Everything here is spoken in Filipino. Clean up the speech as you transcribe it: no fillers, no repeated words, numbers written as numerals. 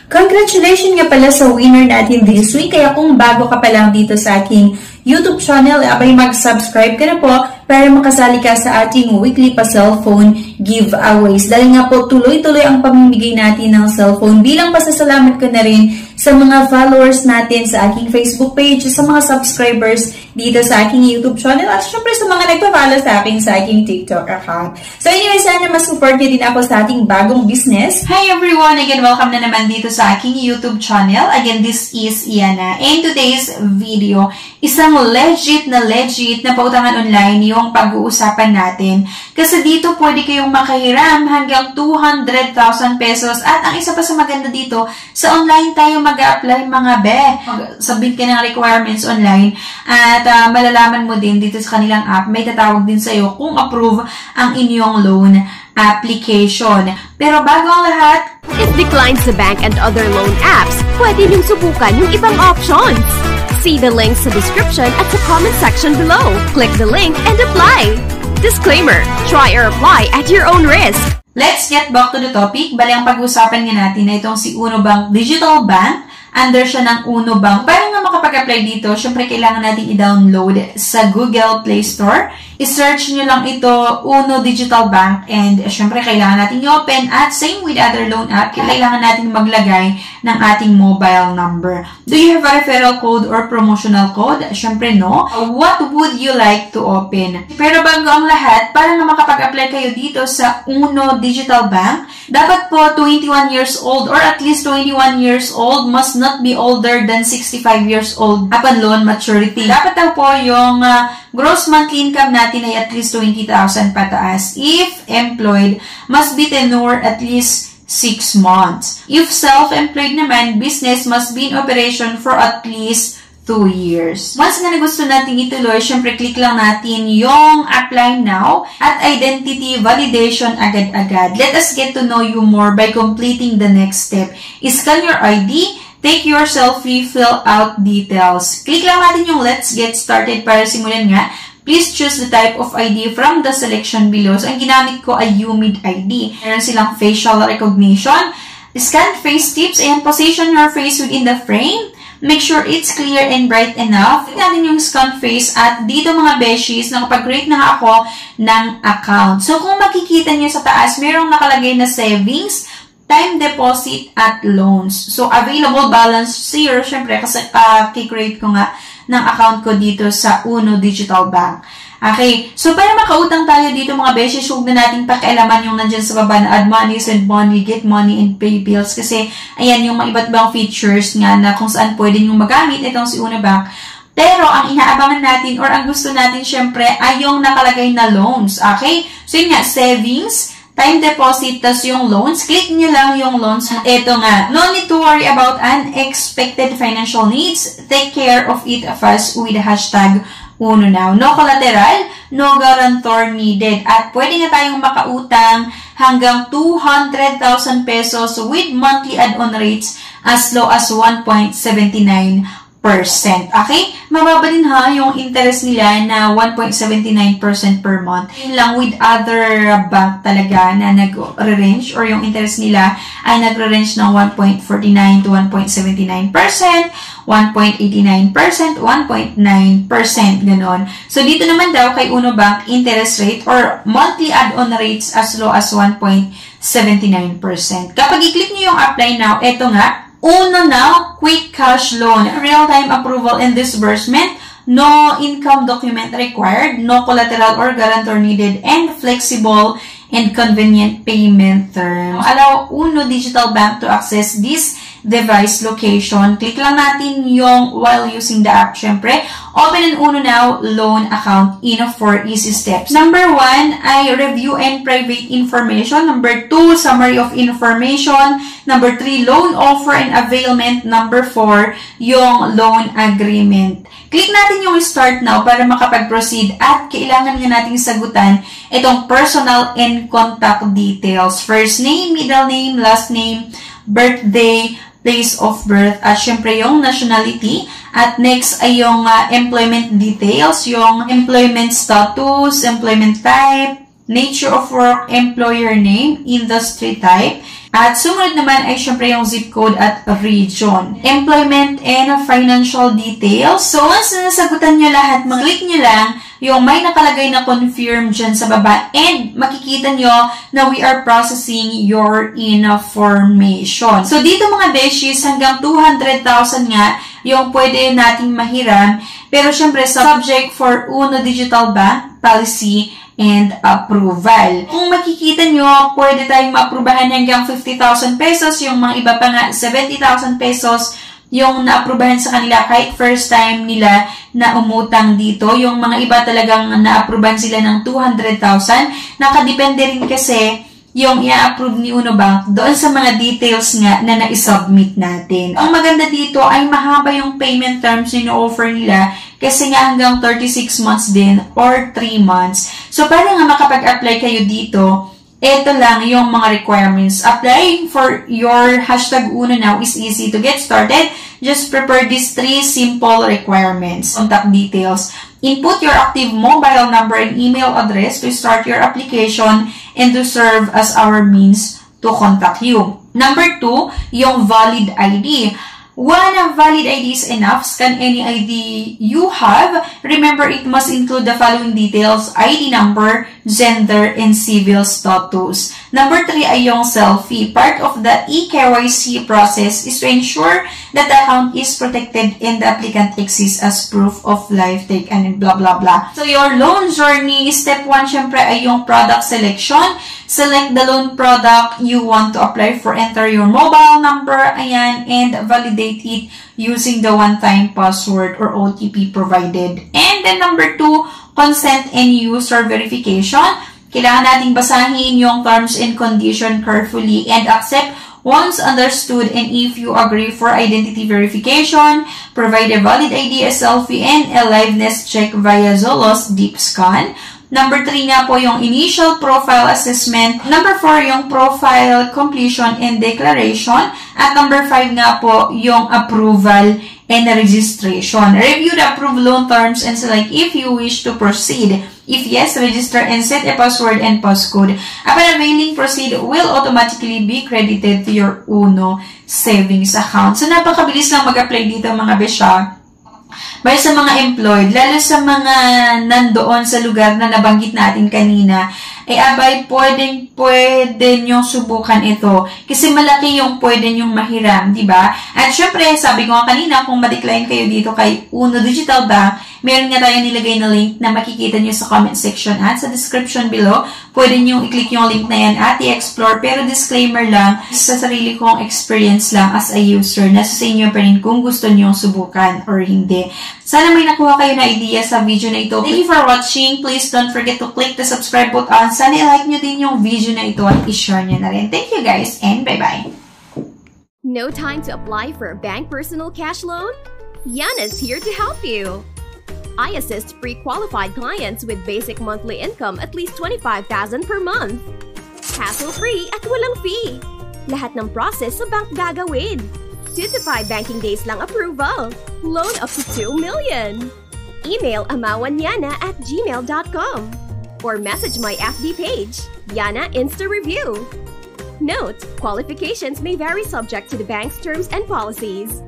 Congratulations nga pala sa winner natin this week. Kaya kung bago ka pa lang dito sa aking YouTube channel, abay mag-subscribe ka na po para makasali ka sa ating weekly pa cellphone giveaways. Dahil nga po tuloy-tuloy ang pamimigay natin ng cellphone. Bilang pasasalamat ko na rin sa mga followers natin sa aking Facebook page, sa mga subscribers dito sa aking YouTube channel, at syempre sa mga nagpa-follow sa aking TikTok account. So anyway, sana mas-support niyo din ako sa ating bagong business. Hi everyone! Again, welcome na naman dito sa aking YouTube channel. Again, this is Iana. In today's video, isang legit na pautangan online yung pag-uusapan natin. Kasi dito pwede kayong makahiram hanggang 200,000 pesos. At ang isa pa sa maganda dito, sa online tayo mag-a-apply mga be. Submit ka ng requirements online at malalaman mo din dito sa kanilang app, may tatawag din sa'yo kung approve ang inyong loan application. Pero bago ang lahat, if declined sa bank and other loan apps, pwede niyong subukan yung ibang options. See the links sa description at sa comment section below. Click the link and apply. Disclaimer, try or apply at your own risk. Let's get back to the topic. Bali, ang pag-usapan nga natin na itong si Uno Bank Digital Bank. Under siya ng Uno Bank. Para nga makapag-apply dito, syempre kailangan natin i-download sa Google Play Store. I-search nyo lang ito, Uno Digital Bank, and syempre kailangan natin i-open, at same with other loan app, kailangan natin maglagay ng ating mobile number. Do you have a referral code or promotional code? Syempre no. What would you like to open? Pero bago ang lahat, para nga makapag-apply kayo dito sa Uno Digital Bank, dapat po 21 years old or at least 21 years old, must not be older than 65 years old upon loan maturity. Dapat daw po yung gross monthly income natin ay at least 20,000 pataas. If employed, must be tenure at least 6 months. If self-employed naman, business must be in operation for at least 2 years. Once nga na gusto natin ituloy, syempre click lang natin yung apply now at identity validation agad-agad. Let us get to know you more by completing the next step. Scan your ID, take your selfie, fill out details. Click lang natin yung let's get started para simulan nga. Please choose the type of ID from the selection below. So, ang ginamit ko ay UMID ID. Meron silang facial recognition. Scan face tips and position your face within the frame. Make sure it's clear and bright enough. Tignan natin yung scan face at dito mga beshies, nakapag-create na ako ng account. So, kung makikita nyo sa taas, mayroong nakalagay na savings, time deposit, at loans. So, available balance zero, syempre, kasi kikreate ko nga ng account ko dito sa Uno Digital Bank. Okay, so para makautang tayo dito mga beses, huwag na natin pakialaman yung nandyan sa baba na add money, send money, get money, and pay bills. Kasi, ayan yung mga iba't ibang features nga na kung saan pwede nyo magamit itong si Uno Bank. Pero, ang inaabangan natin or ang gusto natin syempre ay yung nakalagay na loans. Okay, so yun nga, savings, time deposit, tas yung loans. Click nyo lang yung loans. Ito nga, no need to worry about unexpected financial needs. Take care of it fast with hashtag Uno Now. No collateral, no guarantor needed. At pwede nga tayong makautang hanggang 200,000 pesos with monthly add-on rates as low as 1.79%. Okay? Mababa din ha yung interest nila na 1.79% per month. Yun lang with other bank talaga na nag-range or yung interest nila ay nag-range ng 1.49 to 1.79%, 1.89%, 1.9%, ganon. So, dito naman daw kay Uno Bank, interest rate or monthly add-on rates as low as 1.79%. Kapag i-click nyo yung apply now, eto nga, Uno Now Quick Cash Loan, real-time approval and disbursement, no income document required, no collateral or guarantor needed, and flexible and convenient payment terms. Allow Uno Digital Bank to access this device location. Click lang natin yung while using the app, syempre. Open an Uno Now loan account in 4 easy steps. Number 1 ay review and private information. Number 2, summary of information. Number 3, loan offer and availment. Number 4, yung loan agreement. Click natin yung start now para makapag-proceed at kailangan nga nating sagutan itong personal and contact details. First name, middle name, last name, birthday, place of birth, at syempre yung nationality. At next ay yung employment details, yung employment status, employment type, nature of work, employer name, industry type, At sumunod naman ay syempre yung zip code at region. Employment and financial details. So, once nasagutan nyo lahat, mag-click nyo lang yung may nakalagay na confirm dyan sa baba and makikita nyo na we are processing your information. So, dito mga beshies, hanggang 200,000 nga yung pwede nating mahiram. Pero syempre, subject for Uno Digital Bank Policy and approval. Kung makikita nyo, pwede tayong maaprubahan hanggang 50,000 pesos, yung mga iba pa nga 70,000 pesos yung naaprubahan sa kanila kahit first time nila na umutang dito. Yung mga iba talagang naaprubahan sila ng 200,000. Nakadepende rin kasi yung i-approve ni Uno Bank doon sa mga details nga na na-submit natin. Ang maganda dito ay mahaba yung payment terms na offer nila kasi nga hanggang 36 months din or 3 months. So, para nga makapag-apply kayo dito, ito lang yung mga requirements. Applying for your hashtag Uno now is easy. To get started, just prepare these 3 simple requirements. Contact details. Input your active mobile number and email address to start your application and to serve as our means to contact you. Number 2, yung valid ID. One valid ID is enough. Scan any ID you have. Remember, it must include the following details: ID number, gender, and civil status. Number 3 ay yung selfie. Part of the eKYC process is to ensure that the account is protected and the applicant exists as proof of life take and blah blah blah. So, your loan journey, step 1, syempre ay yung product selection. Select the loan product you want to apply for. Enter your mobile number, ayan, and validate it using the one-time password or OTP provided. And then number 2, consent and user verification. Kailangan nating basahin yung terms and condition carefully and accept once understood, and if you agree for identity verification, provide a valid ID, a selfie, and a liveness check via Zolo's Deep Scan. Number 3 nga po yung initial profile assessment. Number 4 yung profile completion and declaration. At number 5 nga po yung approval and registration. Review the approved loan terms and select if you wish to proceed. If yes, register and set a password and passcode. Upon availing, proceed will automatically be credited to your Uno savings account. So, napakabilis lang mag-apply dito mga besya. Para sa mga employed, lalo sa mga nandoon sa lugar na nabanggit natin kanina, abay, pwede nyong subukan ito. Kasi malaki yung pwede nyong mahiram, di ba? At syempre, sabi ko nga kanina, kung ma-decline kayo dito kay Uno Digital Bank, meron nga tayo nilagay na link na makikita nyo sa comment section at sa description below. Pwede nyo i-click yung link na yan at i-explore. Pero disclaimer lang, sa sarili kong experience lang as a user, nasa sa inyo pa rin kung gusto nyo subukan or hindi. Sana may nakuha kayo na idea sa video na ito. Thank you for watching. Please don't forget to click the subscribe button. Sana i-like nyo din yung video na ito at i-share nyo na rin. Thank you guys and bye-bye. No time to apply for a bank personal cash loan? Yana's here to help you. I assist pre-qualified clients with basic monthly income at least 25,000 per month. Hassle-free at walang fee. Lahat ng process sa bank gagawin. 2 to 5 banking days lang approval. Loan up to 2 million. Email amawanyana@gmail.com or message my FB page, Yana Insta Review. Note: qualifications may vary subject to the bank's terms and policies.